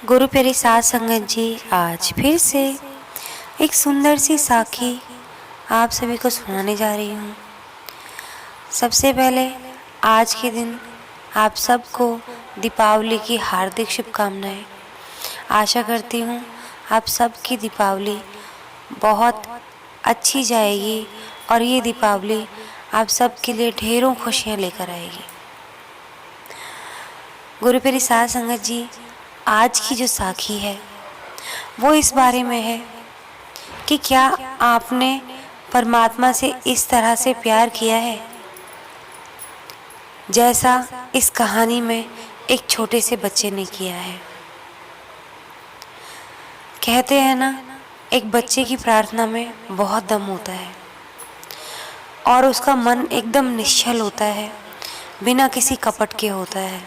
गुरु प्यारी साध संगत जी, आज फिर से एक सुंदर सी साखी आप सभी को सुनाने जा रही हूँ। सबसे पहले आज के दिन आप सबको दीपावली की हार्दिक शुभकामनाएं। आशा करती हूँ आप सबकी दीपावली बहुत अच्छी जाएगी और ये दीपावली आप सबके लिए ढेरों खुशियाँ लेकर आएगी। गुरु प्यारी साध संगत जी, आज की जो साखी है वो इस बारे में है कि क्या आपने परमात्मा से इस तरह से प्यार किया है जैसा इस कहानी में एक छोटे से बच्चे ने किया है। कहते हैं ना, एक बच्चे की प्रार्थना में बहुत दम होता है और उसका मन एकदम निश्चल होता है, बिना किसी कपट के होता है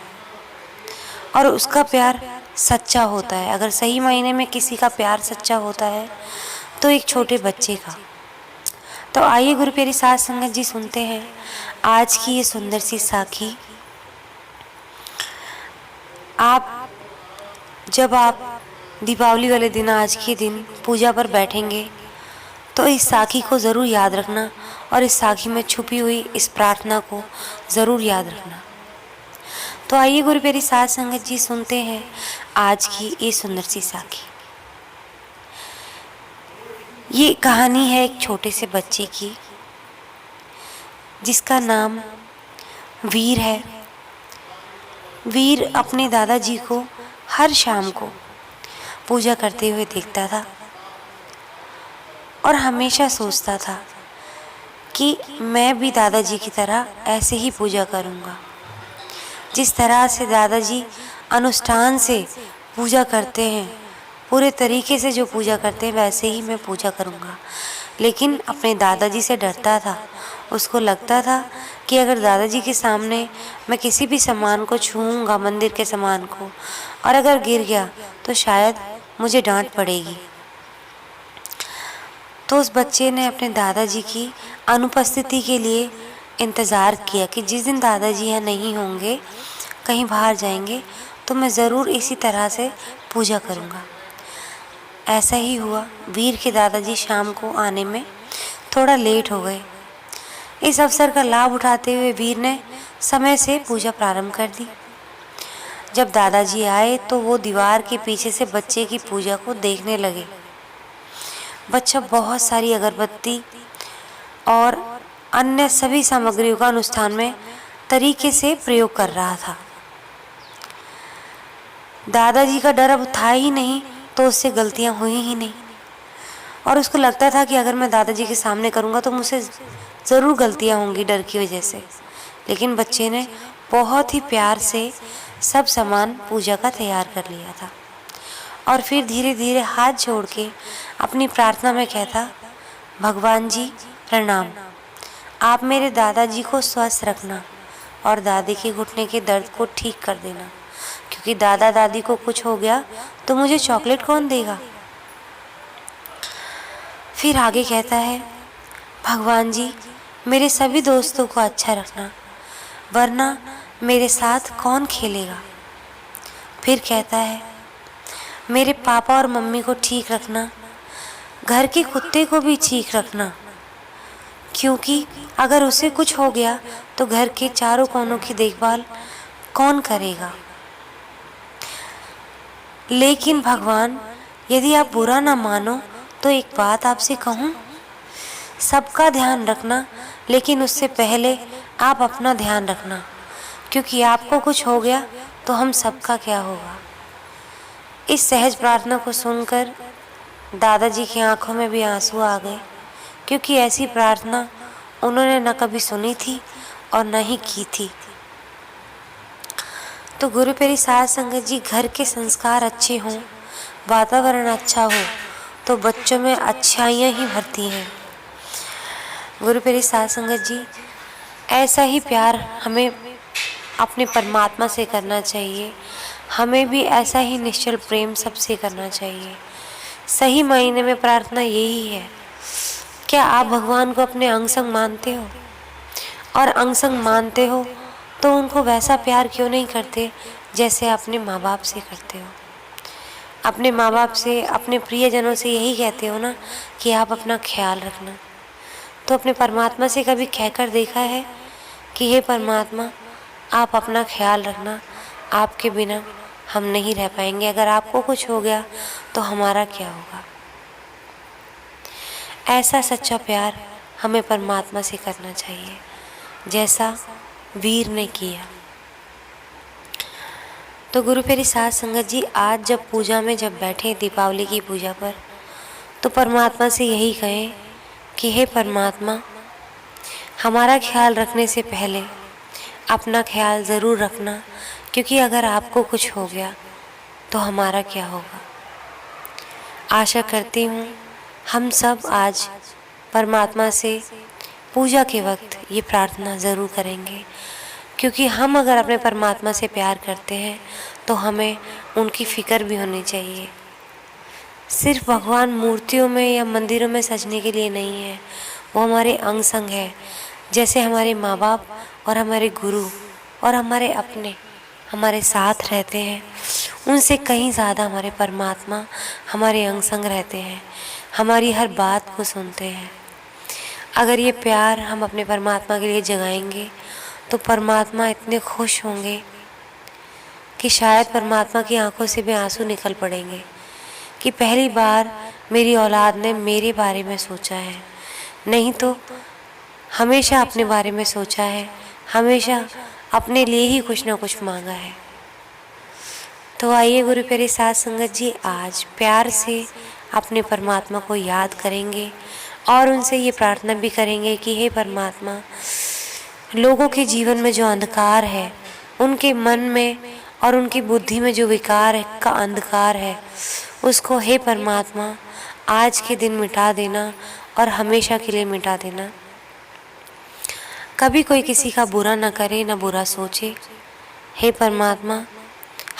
और उसका प्यार सच्चा होता है। अगर सही मायने में किसी का प्यार सच्चा होता है तो एक छोटे बच्चे का। तो आइए गुरु प्यारी साध संगत जी सुनते हैं आज की ये सुंदर सी साखी। जब आप दीपावली वाले दिन, आज के दिन पूजा पर बैठेंगे तो इस साखी को ज़रूर याद रखना और इस साखी में छुपी हुई इस प्रार्थना को ज़रूर याद रखना। तो आइए गुरु प्यारी साध संगत जी सुनते हैं आज की ये सुंदर सी साखी। ये कहानी है एक छोटे से बच्चे की जिसका नाम वीर है। वीर अपने दादाजी को हर शाम को पूजा करते हुए देखता था और हमेशा सोचता था कि मैं भी दादाजी की तरह ऐसे ही पूजा करूँगा। जिस तरह से दादाजी अनुष्ठान से पूजा करते हैं, पूरे तरीके से जो पूजा करते हैं, वैसे ही मैं पूजा करूँगा। लेकिन अपने दादाजी से डरता था। उसको लगता था कि अगर दादाजी के सामने मैं किसी भी सामान को छूऊंगा, मंदिर के सामान को, और अगर गिर गया तो शायद मुझे डांट पड़ेगी। तो उस बच्चे ने अपने दादाजी की अनुपस्थिति के लिए इंतज़ार किया कि जिस दिन दादाजी यहाँ नहीं होंगे, कहीं बाहर जाएंगे, तो मैं ज़रूर इसी तरह से पूजा करूँगा। ऐसा ही हुआ। वीर के दादाजी शाम को आने में थोड़ा लेट हो गए। इस अवसर का लाभ उठाते हुए वीर ने समय से पूजा प्रारंभ कर दी। जब दादाजी आए तो वो दीवार के पीछे से बच्चे की पूजा को देखने लगे। बच्चा बहुत सारी अगरबत्ती और अन्य सभी सामग्रियों का अनुष्ठान में तरीके से प्रयोग कर रहा था। दादाजी का डर अब था ही नहीं, तो उससे गलतियां हुई ही नहीं और उसको लगता था कि अगर मैं दादाजी के सामने करूंगा तो मुझसे ज़रूर गलतियां होंगी डर की वजह से। लेकिन बच्चे ने बहुत ही प्यार से सब सामान पूजा का तैयार कर लिया था और फिर धीरे धीरे हाथ जोड़ के अपनी प्रार्थना में कहता, भगवान जी प्रणाम, आप मेरे दादाजी को स्वस्थ रखना और दादी के घुटने के दर्द को ठीक कर देना, क्योंकि दादा दादी को कुछ हो गया तो मुझे चॉकलेट कौन देगा। फिर आगे कहता है, भगवान जी मेरे सभी दोस्तों को अच्छा रखना, वरना मेरे साथ कौन खेलेगा। फिर कहता है, मेरे पापा और मम्मी को ठीक रखना, घर के कुत्ते को भी ठीक रखना, क्योंकि अगर उसे कुछ हो गया तो घर के चारों कोनों की देखभाल कौन करेगा। लेकिन भगवान, यदि आप बुरा ना मानो तो एक बात आपसे कहूँ, सबका ध्यान रखना, लेकिन उससे पहले आप अपना ध्यान रखना, क्योंकि आपको कुछ हो गया तो हम सबका क्या होगा। इस सहज प्रार्थना को सुनकर दादाजी की आंखों में भी आंसू आ गए, क्योंकि ऐसी प्रार्थना उन्होंने न कभी सुनी थी और न ही की थी। तो गुरु प्यारी साध संगत जी, घर के संस्कार अच्छे हों, वातावरण अच्छा हो तो बच्चों में अच्छाइयाँ ही भरती हैं। गुरु प्यारी साध संगत जी, ऐसा ही प्यार हमें अपने परमात्मा से करना चाहिए। हमें भी ऐसा ही निश्चल प्रेम सबसे करना चाहिए। सही मायने में प्रार्थना यही है। क्या आप भगवान को अपने अंग संग मानते हो? और अंग संग मानते हो तो उनको वैसा प्यार क्यों नहीं करते जैसे अपने माँ बाप से करते हो। अपने माँ बाप से, अपने प्रियजनों से यही कहते हो ना कि आप अपना ख्याल रखना। तो अपने परमात्मा से कभी कहकर देखा है कि हे परमात्मा, आप अपना ख्याल रखना, आपके बिना हम नहीं रह पाएंगे, अगर आपको कुछ हो गया तो हमारा क्या होगा। ऐसा सच्चा प्यार हमें परमात्मा से करना चाहिए जैसा वीर ने किया। तो गुरु प्यारी साध संगत जी, आज जब पूजा में जब बैठे दीपावली की पूजा पर, तो परमात्मा से यही कहें कि हे परमात्मा, हमारा ख्याल रखने से पहले अपना ख्याल ज़रूर रखना, क्योंकि अगर आपको कुछ हो गया तो हमारा क्या होगा। आशा करती हूँ हम सब आज परमात्मा से पूजा के वक्त ये प्रार्थना ज़रूर करेंगे, क्योंकि हम अगर अपने परमात्मा से प्यार करते हैं तो हमें उनकी फ़िक्र भी होनी चाहिए। सिर्फ भगवान मूर्तियों में या मंदिरों में सजने के लिए नहीं है, वो हमारे अंग संग है। जैसे हमारे माँ बाप और हमारे गुरु और हमारे अपने हमारे साथ रहते हैं, उनसे कहीं ज़्यादा हमारे परमात्मा हमारे अंग संग रहते हैं, हमारी हर बात को सुनते हैं। अगर ये प्यार हम अपने परमात्मा के लिए जगाएंगे तो परमात्मा इतने खुश होंगे कि शायद परमात्मा की आंखों से भी आंसू निकल पड़ेंगे कि पहली बार मेरी औलाद ने मेरे बारे में सोचा है, नहीं तो हमेशा अपने बारे में सोचा है, हमेशा अपने लिए ही कुछ ना कुछ मांगा है। तो आइए गुरु प्यारी साध संगत जी, आज प्यार से अपने परमात्मा को याद करेंगे और उनसे ये प्रार्थना भी करेंगे कि हे परमात्मा, लोगों के जीवन में जो अंधकार है, उनके मन में और उनकी बुद्धि में जो विकार का अंधकार है, उसको हे परमात्मा आज के दिन मिटा देना और हमेशा के लिए मिटा देना। कभी कोई किसी का बुरा ना करे, ना बुरा सोचे। हे परमात्मा,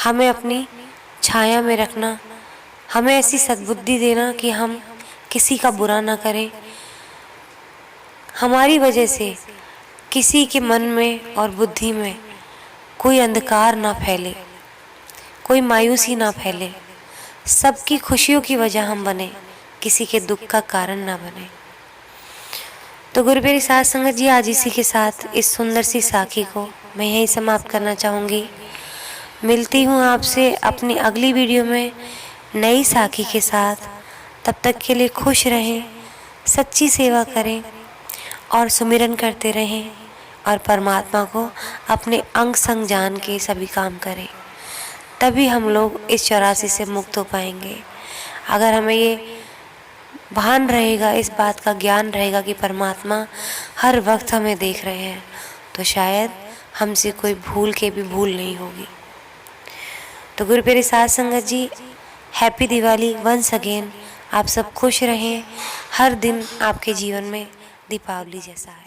हमें अपनी छाया में रखना, हमें ऐसी सद्बुद्धि देना कि हम किसी का बुरा ना करें, हमारी वजह से किसी के मन में और बुद्धि में कोई अंधकार ना फैले, कोई मायूसी ना फैले, सबकी खुशियों की वजह हम बने, किसी के दुख का कारण ना बने। तो गुरु प्यारी साध संगत जी, आज इसी के साथ इस सुंदर सी साखी को मैं यहीं समाप्त करना चाहूँगी। मिलती हूँ आपसे अपनी अगली वीडियो में नई साखी के साथ। तब तक के लिए खुश रहें, सच्ची सेवा करें और सुमिरन करते रहें और परमात्मा को अपने अंग संग जान के सभी काम करें, तभी हम लोग इस 84 से मुक्त हो पाएंगे। अगर हमें ये भान रहेगा, इस बात का ज्ञान रहेगा कि परमात्मा हर वक्त हमें देख रहे हैं, तो शायद हमसे कोई भूल के भी भूल नहीं होगी। तो गुरु प्यारी साध संगत जी, हैप्पी दिवाली वंस अगेन। आप सब खुश रहें, हर दिन आपके जीवन में दीपावली जैसा है।